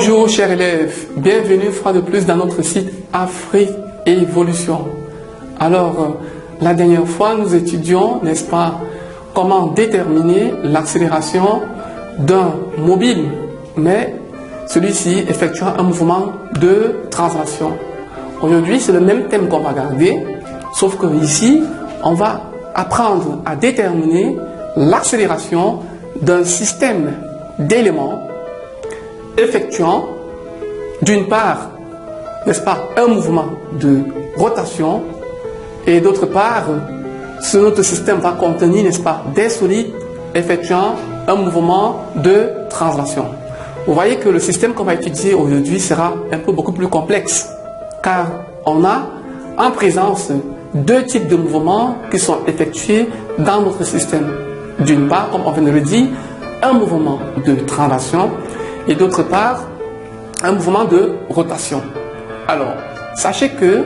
Bonjour chers élèves, bienvenue une fois de plus dans notre site Afrique Évolution. Alors, la dernière fois nous étudions, n'est-ce pas, comment déterminer l'accélération d'un mobile, mais celui-ci effectuant un mouvement de translation. Aujourd'hui, c'est le même thème qu'on va garder, sauf que ici, on va apprendre à déterminer l'accélération d'un système d'éléments effectuant d'une part, n'est-ce pas, un mouvement de rotation et d'autre part, notre système va contenir, n'est-ce pas, des solides effectuant un mouvement de translation. Vous voyez que le système qu'on va étudier aujourd'hui sera un peu beaucoup plus complexe car on a en présence deux types de mouvements qui sont effectués dans notre système. D'une part, comme on vient de le dire, un mouvement de translation et d'autre part, un mouvement de rotation. Alors, sachez que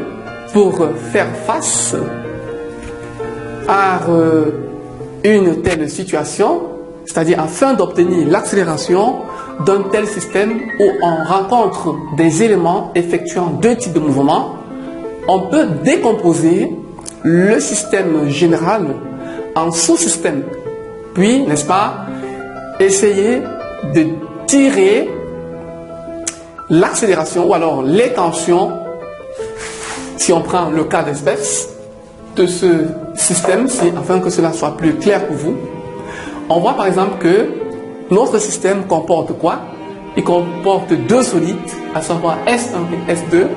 pour faire face à une telle situation, c'est-à-dire afin d'obtenir l'accélération d'un tel système où on rencontre des éléments effectuant deux types de mouvements, on peut décomposer le système général en sous-systèmes. Puis, n'est-ce pas, essayer de tirer l'accélération ou alors les tensions, si on prend le cas d'espèce, de ce système-ci, afin que cela soit plus clair pour vous. On voit par exemple que notre système comporte quoi? Il comporte deux solides, à savoir S1 et S2,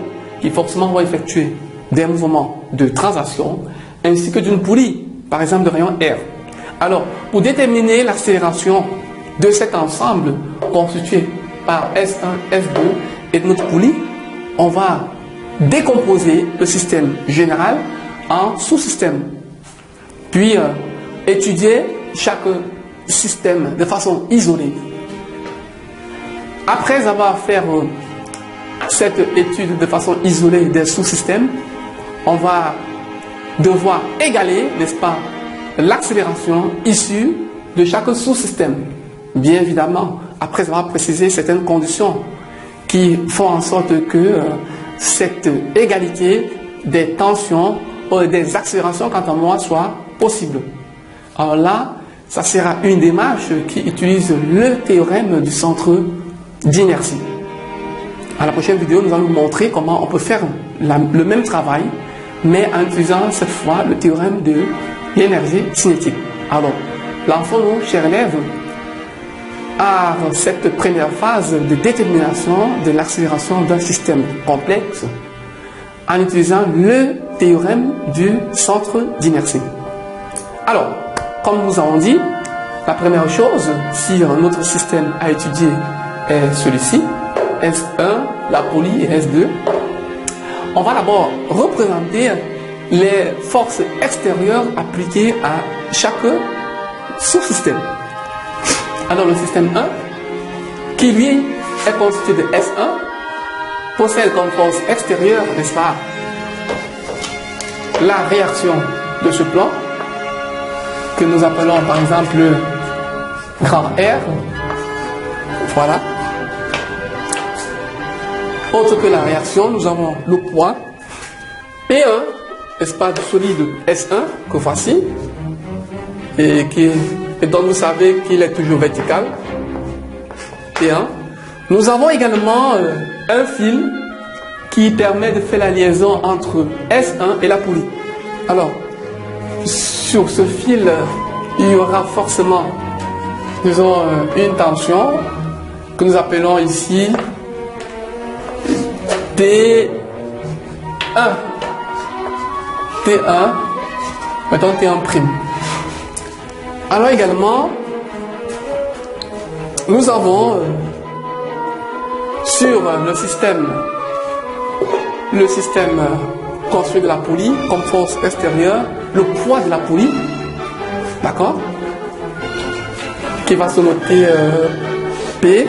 qui forcément vont effectuer des mouvements de translation, ainsi que d'une poulie, par exemple de rayon R. Alors, pour déterminer l'accélération de cet ensemble constitué par S1, S2 et notre poulie, on va décomposer le système général en sous-systèmes. Puis, étudier chaque système de façon isolée. Après avoir fait cette étude de façon isolée des sous-systèmes, on va devoir égaler, n'est-ce pas, l'accélération issue de chaque sous-système. Bien évidemment, après avoir précisé certaines conditions qui font en sorte que cette égalité des tensions ou des accélérations, quant à moi, soit possible. Alors là, ça sera une démarche qui utilise le théorème du centre d'inertie. À la prochaine vidéo, nous allons vous montrer comment on peut faire le même travail, mais en utilisant cette fois le théorème de l'énergie cinétique. Alors, lançons-nous, chers élèves, à cette première phase de détermination de l'accélération d'un système complexe en utilisant le théorème du centre d'inertie. Alors, comme nous avons dit, la première chose, si notre système à étudier est celui-ci, S1, la poulie et S2, on va d'abord représenter les forces extérieures appliquées à chaque sous-système. Alors le système 1, qui lui est constitué de S1, possède comme force extérieure, n'est-ce pas, la réaction de ce plan, que nous appelons par exemple le grand R. Voilà. Autre que la réaction, nous avons le poids P1, n'est-ce pas, du solide S1, que voici, et dont vous savez qu'il est toujours vertical. P1. Nous avons également un fil qui permet de faire la liaison entre S1 et la poulie. Alors, sur ce fil, il y aura forcément, disons, une tension que nous appelons ici T1. T1, mettons T1'. Alors également, nous avons sur le système construit de la poulie comme force extérieure, le poids de la poulie, d'accord, qui va se noter P.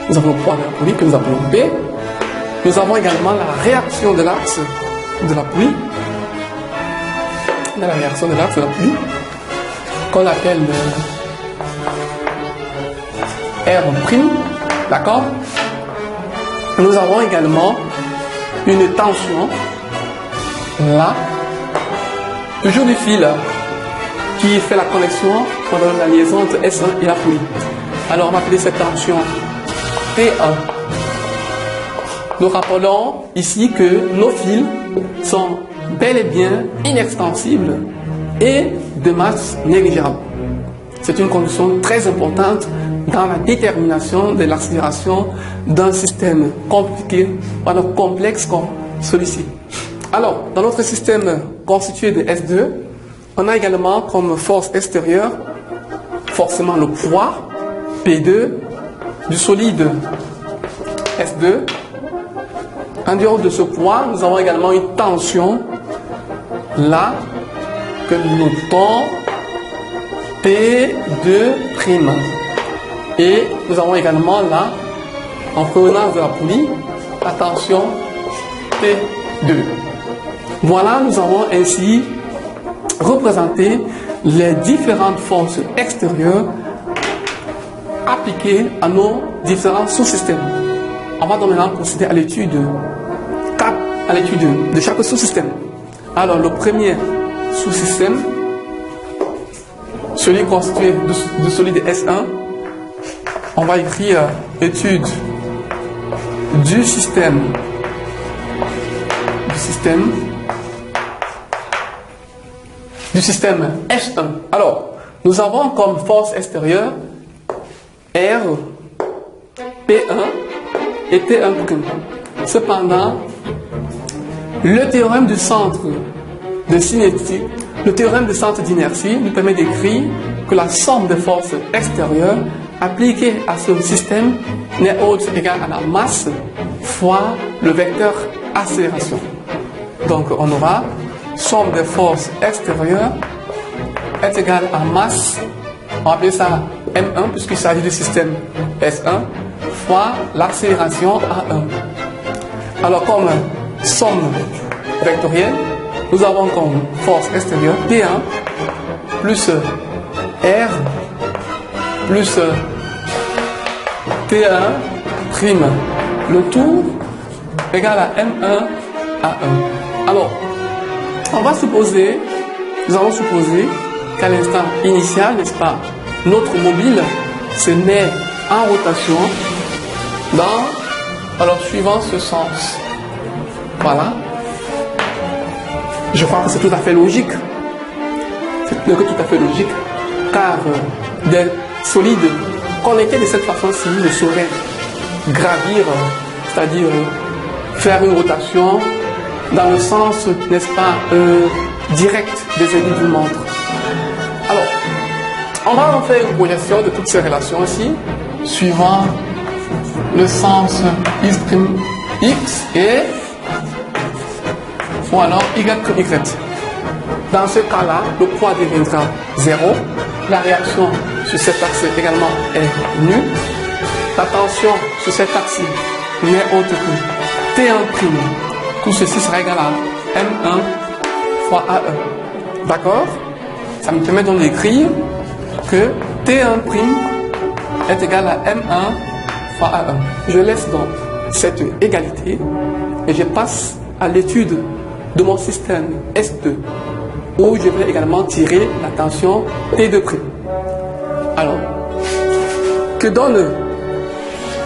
Nous avons le poids de la poulie que nous appelons P. Nous avons également la réaction de l'axe de la poulie, qu'on appelle R', d'accord. nous avons également une tension là, toujours du fil qui fait la connexion pendant la liaison entre S1 et la poulie. Alors on va appeler cette tension T1. Nous rappelons ici que nos fils sont bel et bien inextensibles et de masse négligeable. C'est une condition très importante dans la détermination de l'accélération d'un système compliqué, voire complexe comme celui-ci. Alors, dans notre système constitué de S2, on a également comme force extérieure forcément le poids P2 du solide S2. En dehors de ce poids, nous avons également une tension là que nous notons P2'. Et nous avons également là, en provenance de la poulie, la tension P2. Voilà, nous avons ainsi représenté les différentes forces extérieures appliquées à nos différents sous-systèmes. On va donc maintenant procéder à l'étude de chaque sous-système. Alors, le premier sous-système, celui constitué de solide S1, on va écrire étude du système S1. Alors, nous avons comme force extérieure R, P1 et T1'. Cependant, le théorème du centre de cinétique, le théorème du centre d'inertie nous permet d'écrire que la somme des forces extérieures appliquées à ce système n'est autre égale à la masse fois le vecteur accélération. Donc on aura somme des forces extérieures est égale à masse, on va appeler ça M1 puisqu'il s'agit du système S1 fois l'accélération A1. Alors comme somme vectorielle, nous avons comme force extérieure P1 plus R plus T1 prime, le tout égal à M1 A1. Alors, nous allons supposer qu'à l'instant initial, n'est-ce pas, notre mobile se met en rotation suivant ce sens. Voilà. Je crois que c'est tout à fait logique. C'est tout à fait logique, car des solides connectés de cette façon-ci ne sauraient gravir, c'est-à-dire faire une rotation dans le sens, n'est-ce pas, direct des aiguilles d'une montre. Alors, on va en faire une projection de toutes ces relations aussi, suivant le sens X et ou alors Y. Dans ce cas-là, le poids deviendra 0. La réaction sur cet axe également est nulle. La tension sur cet axe n'est autre que T1'. Tout ceci sera égal à M1 fois A1. D'accord? Ça me permet donc d'écrire que T1' est égal à M1 fois A1. Je laisse donc cette égalité et je passe à l'étude de mon système S2 où je vais également tirer la tension T2'. Alors, que donne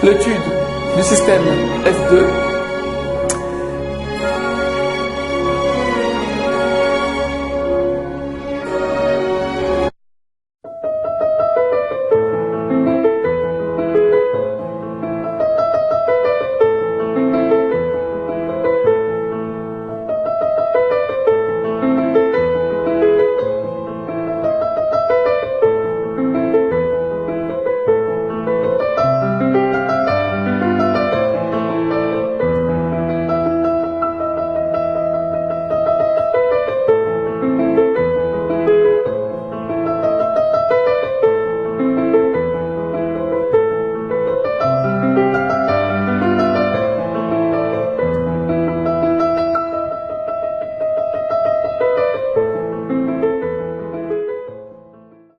l'étude du système S2?